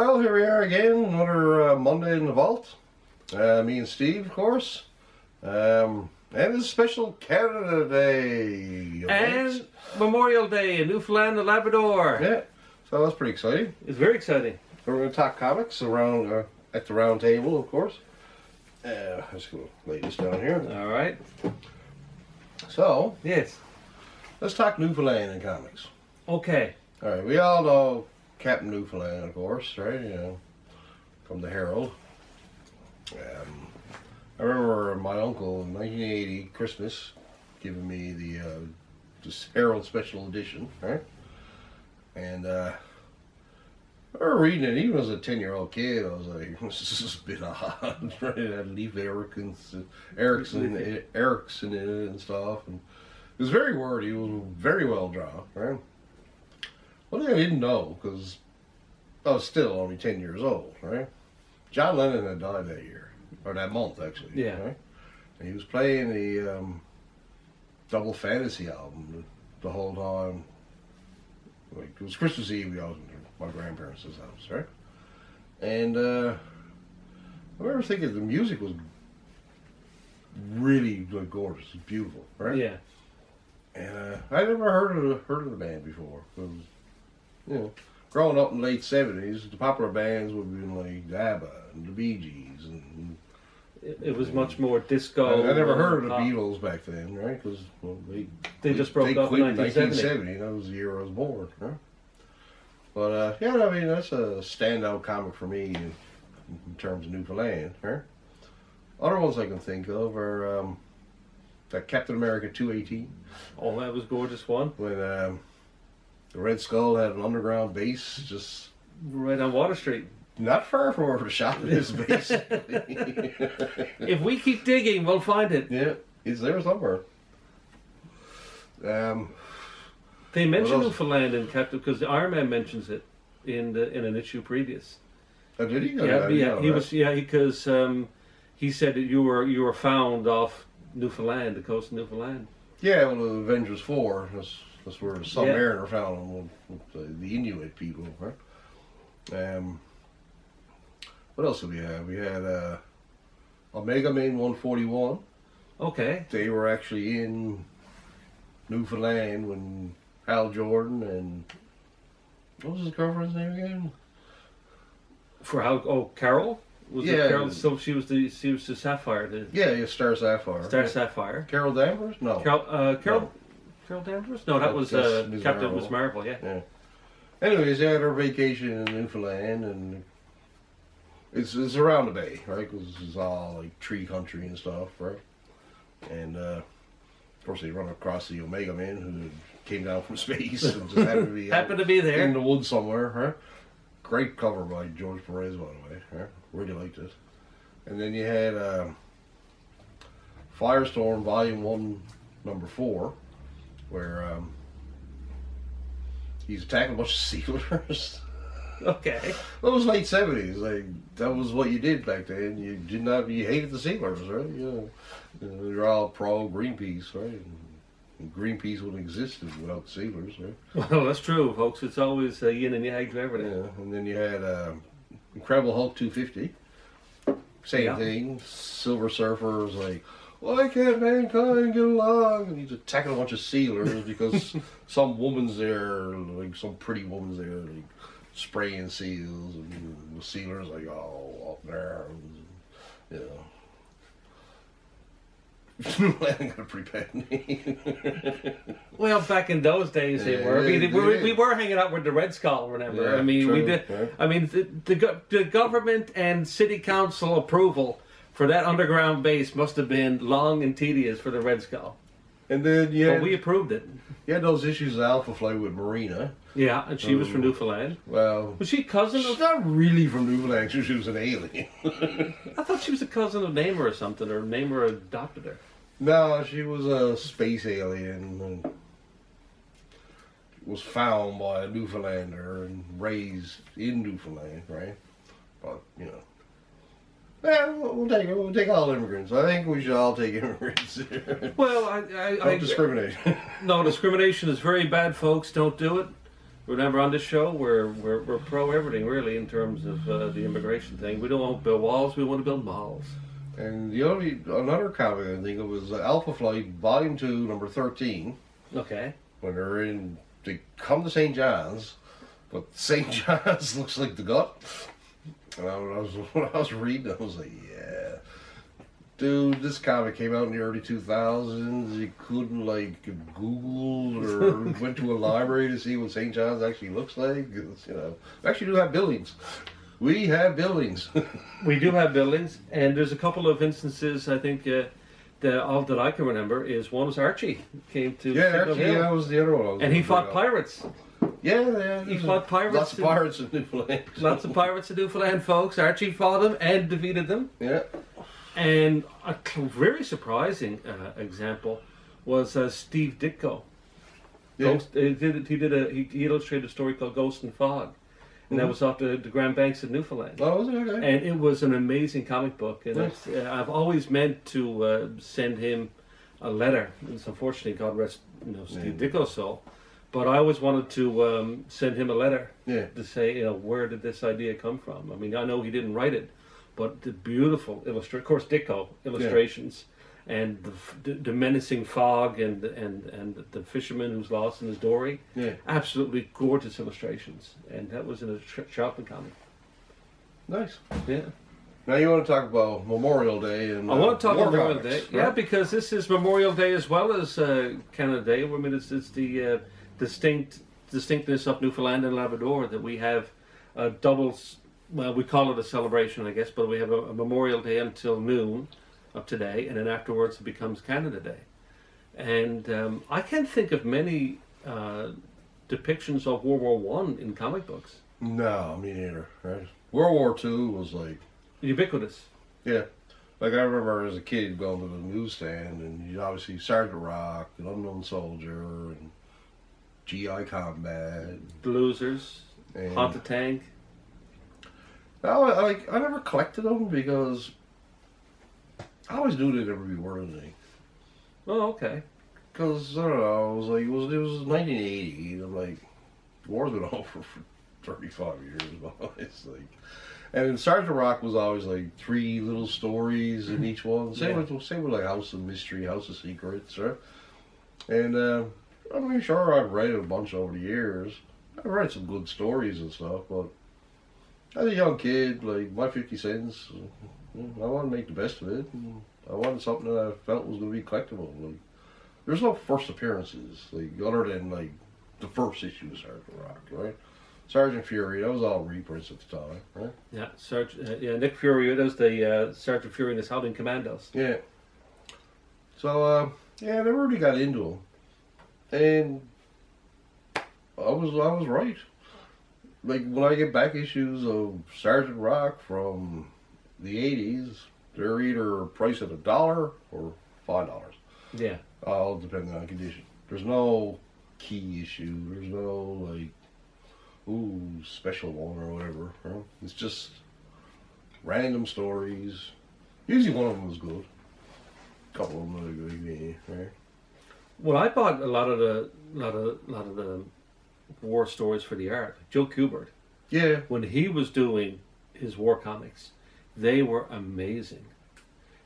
Well, here we are again, another Monday in the Vault. Me and Steve, of course. And it's a special Canada Day event. And Memorial Day in Newfoundland and Labrador. Yeah, so that's pretty exciting. It's very exciting. So we're going to talk comics around at the round table, of course. Let's go lay this down here. All right. So, Yes. let's talk Newfoundland and comics. Okay. All right, we all know Captain Newfoundland, of course, right? You know, from the Herald. I remember my uncle in 1980 Christmas giving me the this Herald Special Edition, right? And I remember reading it, even as a 10-year-old kid. I was like, this is a bit odd, right? It had Leif Erikson in it and stuff. And it was very wordy. It was very well drawn, right? One thing I didn't know, because I was still only 10 years old, right? John Lennon had died that year, or that month actually. Yeah. Right? And he was playing the Double Fantasy album the whole time. Like, it was Christmas Eve, we all was at my grandparents' house, right? And I remember thinking the music was really like, gorgeous, beautiful, right? Yeah. And I never heard of the band before. It was, you know, growing up in the late 70s, the popular bands would have been like ABBA and the Bee Gees. And It was much more disco. I never heard of the pop. Beatles back then, right? Because They just broke up quit in 1970. That was the year I was born, right? But, yeah, I mean, that's a standout comic for me in terms of Newfoundland, right? Other ones I can think of are that Captain America 218. Oh, that was a gorgeous one. When the Red Skull had an underground base just Right on Water Street. not far from where the shop is, basically. If we keep digging, we'll find it. Yeah, it's there somewhere. They mention else? Newfoundland in Captain because Iron Man mentions it in an issue previous. Oh, did he? Because he said that you were found off Newfoundland, the coast of Newfoundland. Yeah, well, the Avengers 4, that's where the Submariner Yeah. found him with the Inuit people, right? What else did we have? We had Omega Man 141. Okay. They were actually in Newfoundland when Hal Jordan and what was his girlfriend's name again? For how? Oh, Carol. Was Yeah. it Carol? So she was the Sapphire. Yeah, Star Sapphire. Star Yeah. Sapphire. Carol Danvers? No. Carol Danvers? No, that was that's Ms. Captain Marvel. Miss Marvel. Yeah. Yeah. Anyways, they had their vacation in Newfoundland, and it's around the bay, right? Because it's all like tree country and stuff, right? And of course, they run across the Omega Man who came down from space and just happened to be Happened to be there. in the woods somewhere, right? Great cover by George Perez, by the way. Right? Really liked it. And then you had Firestorm Volume 1, Number 4, where he's attacking a bunch of sealers. Okay. Well, it was late 70s. Like, that was what you did back then. You hated the sealers, right? You're all pro Greenpeace, right? And Greenpeace wouldn't exist without the sealers, right? Well, that's true, folks. It's always yin and yang to everything. Yeah, and then you had Incredible Hulk 250. Same Yeah. thing. Silver Surfer was like, why can't mankind get along? And he's attacking a bunch of sealers because some woman's there, like some pretty woman's there, like spraying seals, and the sealers like, oh, up there, you know. I got a pretty bad name. Well, back in those days, they were. I mean, yeah. we were hanging out with the Red Skull. Remember? Yeah, I mean, true, we did. yeah. I mean, the government and city council approval for that underground base must have been long and tedious for the Red Skull. And then But we approved it. you had those issues of Alpha Flight with Marina. Yeah, and she was from Newfoundland. Well, Was she cousin she's of? not really from Newfoundland. She was an alien. I thought she was a cousin of Namor or something, or Namor adopted her. No, she was a space alien and was found by a Newfoundlander and raised in Newfoundland, right? But, you know. Yeah, we'll take all immigrants. I think we should all take immigrants. Well, Don't discriminate. No, discrimination is very bad, folks. Don't do it. Remember, on this show, we're pro everything, really, in terms of the immigration thing. We don't want to build walls, we want to build malls. And another comic I think of was Alpha Flight Volume 2, number 13. Okay. When they come to St. John's, but St. John's looks like the gut. And when I was reading, I was like, yeah. Dude, this comic came out in the early 2000s. You couldn't, like, Google or went to a library to see what St. John's actually looks like. It's, we actually do have buildings. We have buildings. We do have buildings, and there's a couple of instances, I think, all that I can remember is one was Archie came to Signal Archie, Hill, that was the other one. and he fought pirates. Yeah. He fought pirates. Lots of pirates in Newfoundland. Lots of pirates in Newfoundland, folks. Archie fought them and defeated them. Yeah. And a very surprising example was Steve Ditko. Yeah. He illustrated a story called Ghost and Fog, and that was off the Grand Banks of Newfoundland. Oh, was it? Okay. And it was an amazing comic book, and Nice. I've always meant to send him a letter. It's unfortunately, God rest Steve Ditko's soul, but I always wanted to send him a letter to say, where did this idea come from? I mean, I know he didn't write it, but the beautiful of course, Ditko illustrations, and the menacing fog, and the fisherman who's lost in his dory. Yeah. Absolutely gorgeous illustrations, and that was in a Sharpen comic. Nice. Yeah. Now you want to talk about Memorial Day and I want to talk war about Memorial comics, Day, right? yeah, because this is Memorial Day as well as Canada Day. I mean, it's the distinctness of Newfoundland and Labrador that we have a double. Well, we call it a celebration, I guess, but we have a Memorial Day until noon of today, and then afterwards it becomes Canada Day. And I can't think of many depictions of World War One in comic books. No, me neither. Right? World War II was like, Ubiquitous. yeah. Like I remember as a kid going to the newsstand, and you obviously Sergeant Rock, and Unknown Soldier, and GI Combat. The Losers, And Haunted Tank. I never collected them because I always knew they'd never be worth anything. Oh, okay. Because I don't know, it was 1980, and I'm like, the war's been over for 35 years. But it's like, and Sergeant Rock was always like 3 little stories in each one. Same with like House of Mystery, House of Secrets, right? And I mean, sure, I've read a bunch over the years. I've read some good stories and stuff, but as a young kid, like my 50 cents, I wanted to make the best of it. And I wanted something that I felt was going to be collectible. Like, there's no first appearances, like other than like the first issue of Sergeant Rock, right? Sergeant Fury, that was all reprints at the time, right? Yeah, Nick Fury. That was the Sergeant Fury and his Howling Commandos. Yeah. So I never really got into them, and I was right. Like when I get back issues of Sergeant Rock from the 80s, they're either priced at $1 or $5. Yeah. All depending on condition. There's no key issue. There's no like, special one or whatever. Right? It's just random stories. Usually one of them was good. A couple of them are good, right? Well, I bought a lot of the war stories for the art. Joe Kubert, Yeah. when he was doing his war comics, they were amazing.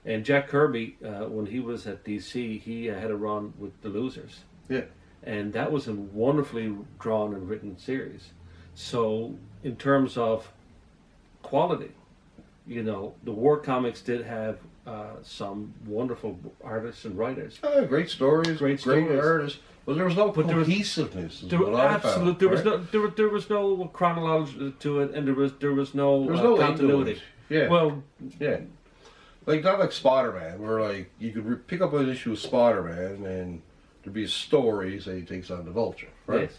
And Jack Kirby, when he was at DC, he had a run with The Losers. Yeah. And that was a wonderfully drawn and written series. So, in terms of quality, the war comics did have some wonderful artists and writers. Great stories, Great stories. artists. But there was no But there was- cohesiveness. There was no chronology to it, and there was no continuity. Yeah. Well, yeah. Like not like Spider-Man, where like you could pick up an issue of Spider-Man and there'd be a story, say he takes on the Vulture, right? yes.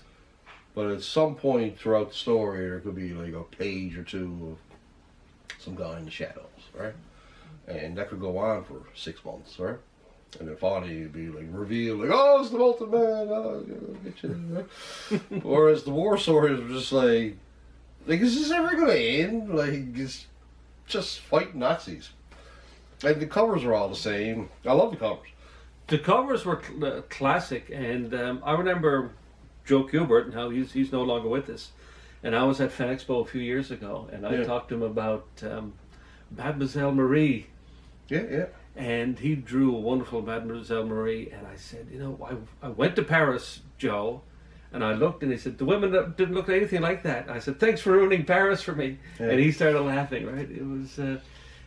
But at some point throughout the story, there could be like a page or two of some guy in the shadows, right? And that could go on for 6 months, right? And then finally it'd be like revealed, like, oh, it's the Molten Man, oh, I'll get you, right? Whereas the war stories were just like, is this ever going to end? Like, it's just fighting Nazis. And the covers are all the same. I love the covers. The covers were classic, and I remember Joe Kubert, and how he's no longer with us. And I was at Fan Expo a few years ago, and I talked to him about Mademoiselle Marie. Yeah. And he drew a wonderful Mademoiselle Marie, and I said, I went to Paris, Joe, and I looked, and he said, the women didn't look anything like that. I said, thanks for ruining Paris for me. Yeah. And he started laughing, right? It was,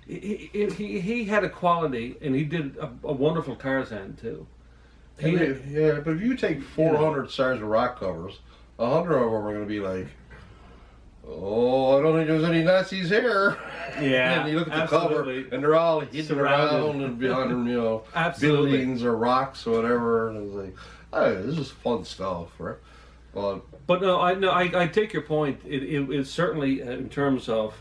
he had a quality, and he did a wonderful Tarzan, too. But if you take 400 Stars of Rock covers, 100 of them are going to be like, oh, I don't think there's any Nazis here. Yeah, and you look at the cover, and they're all hidden around and behind, buildings or rocks or whatever. And it's like, oh, this is fun stuff, right? But no, I take your point. It's certainly in terms of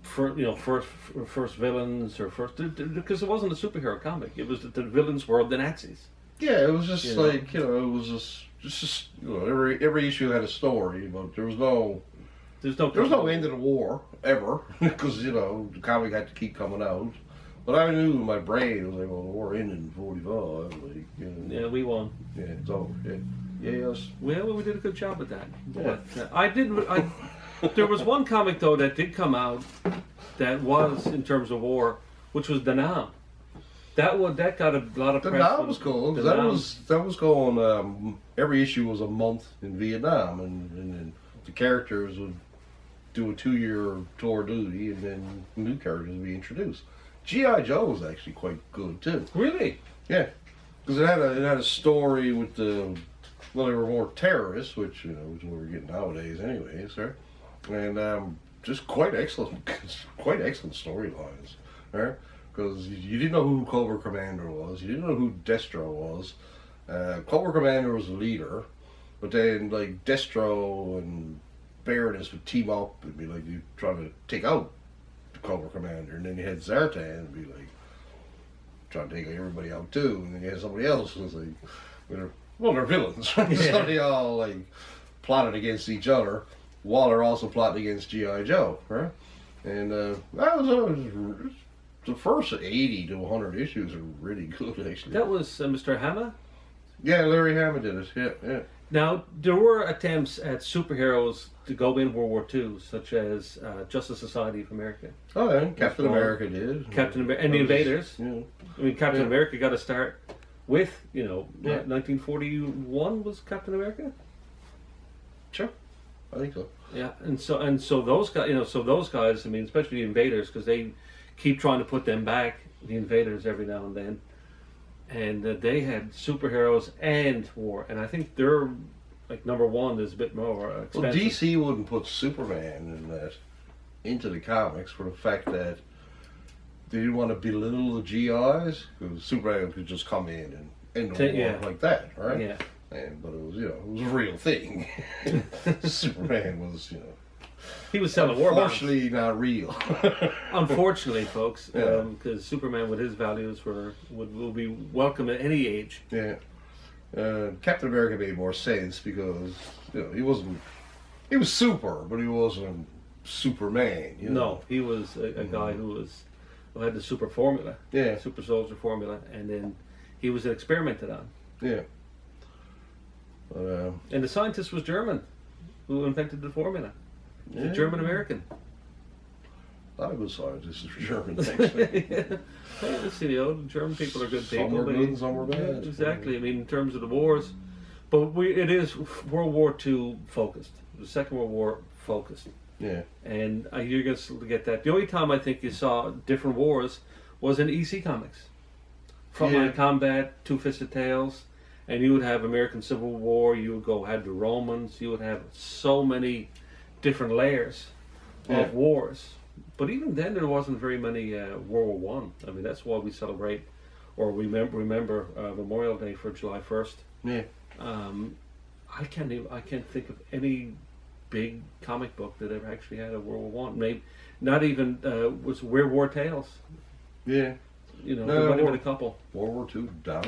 first villains or first, because it wasn't a superhero comic. It was that the villains were the Nazis. Yeah, it was just it was just every issue had a story, but there was no end of the war ever, because the comic had to keep coming out. But I knew in my brain it was like, well, the war ended in 45. Like, yeah, we won. Yeah, it's over. Yeah. Yes. Well, we did a good job with that. Yeah. But there was one comic though that did come out that was in terms of war, which was Danam. That got a lot of press. Danam was cool. That was going. Every issue was a month in Vietnam, and the characters would do a 2-year tour duty, and then new characters would be introduced. G.I. Joe was actually quite good too. Really? Yeah, because it had a story with they were more terrorists, which is what we're getting nowadays, anyways, right? And just quite excellent storylines, right? Because you didn't know who Cobra Commander was, you didn't know who Destro was. Cobra Commander was the leader, but then like Destro and Baroness would team up and be like, you trying to take out the Cobra Commander, and then you had Zartan and be like trying to take everybody out too, and then you had somebody else who was like, they're villains, right? Yeah. So they all like plotted against each other. Waller also plotted against G.I. Joe, right? And that was the first 80 to 100 issues are really good, actually. That was Mr. Hama? Yeah, Larry Hama did it, yeah. Now, there were attempts at superheroes to go in World War II, such as Justice Society of America. Oh, yeah, Captain America did. Captain America, and the Invaders. Yeah. I mean, Captain America got to start with, 1941 was Captain America? Sure. I think so. Yeah, and so those guys, I mean, especially the Invaders, because they keep trying to put them back, the Invaders, every now and then, and they had superheroes and war, and I think they're like number one is a bit more expensive. Well, DC wouldn't put Superman into the comics for the fact that they didn't want to belittle the GIs, because Superman could just come in and end the war like that, right? Yeah. But it was, it was a real thing. Superman was, he was selling war bonds. Unfortunately, not real. Unfortunately, folks, because Superman with his values will be welcome at any age. Yeah. Captain America made more sense because he was super, but he wasn't Superman. No, he was a guy who had the super formula, super soldier formula, and then he was experimented on. Yeah. And the scientist was German, who invented the formula. Yeah. German American. A lot of good scientists are German, actually. Well, the German people are good people. Some were good and some were bad. Yeah, exactly. I mean, in terms of the wars, but it is World War II focused. The Second World War focused. Yeah. And you're going to get that. The only time I think you saw different wars was in EC Comics. Frontline Combat, Two-Fisted Tales. And you would have American Civil War, you would have the Romans, you would have so many different layers of wars. But even then, there wasn't very many World War One. I mean, that's why we celebrate, or we remember Memorial Day for July 1st. Yeah. I can't think of any big comic book that ever actually had a World War One. Maybe not even was Weird War Tales. Yeah. There might have been a couple. World War II down.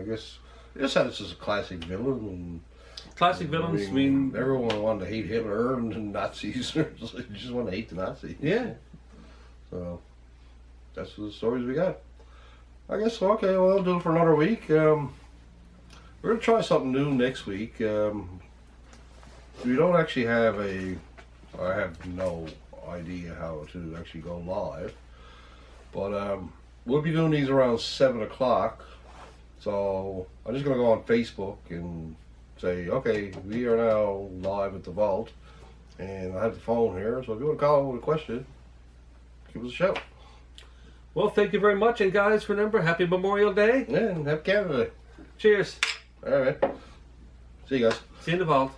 I guess. It just had it as a classic villain. Classic villains. I mean, everyone wanted to hate Hitler and Nazis. You just want to hate the Nazis. Yeah. So that's the stories we got. I guess okay. Well, I'll do it for another week. We're gonna try something new next week. We don't actually have I have no idea how to actually go live, but we'll be doing these around 7 o'clock. So I'm just gonna go on Facebook and say, okay, we are now live at the vault, and I have the phone here. So if you want to call with a question, give us a shout. Well, thank you very much, and guys, remember, happy Memorial Day. Yeah, and have Canada Day. Cheers. All right, see you guys. See you in the vault.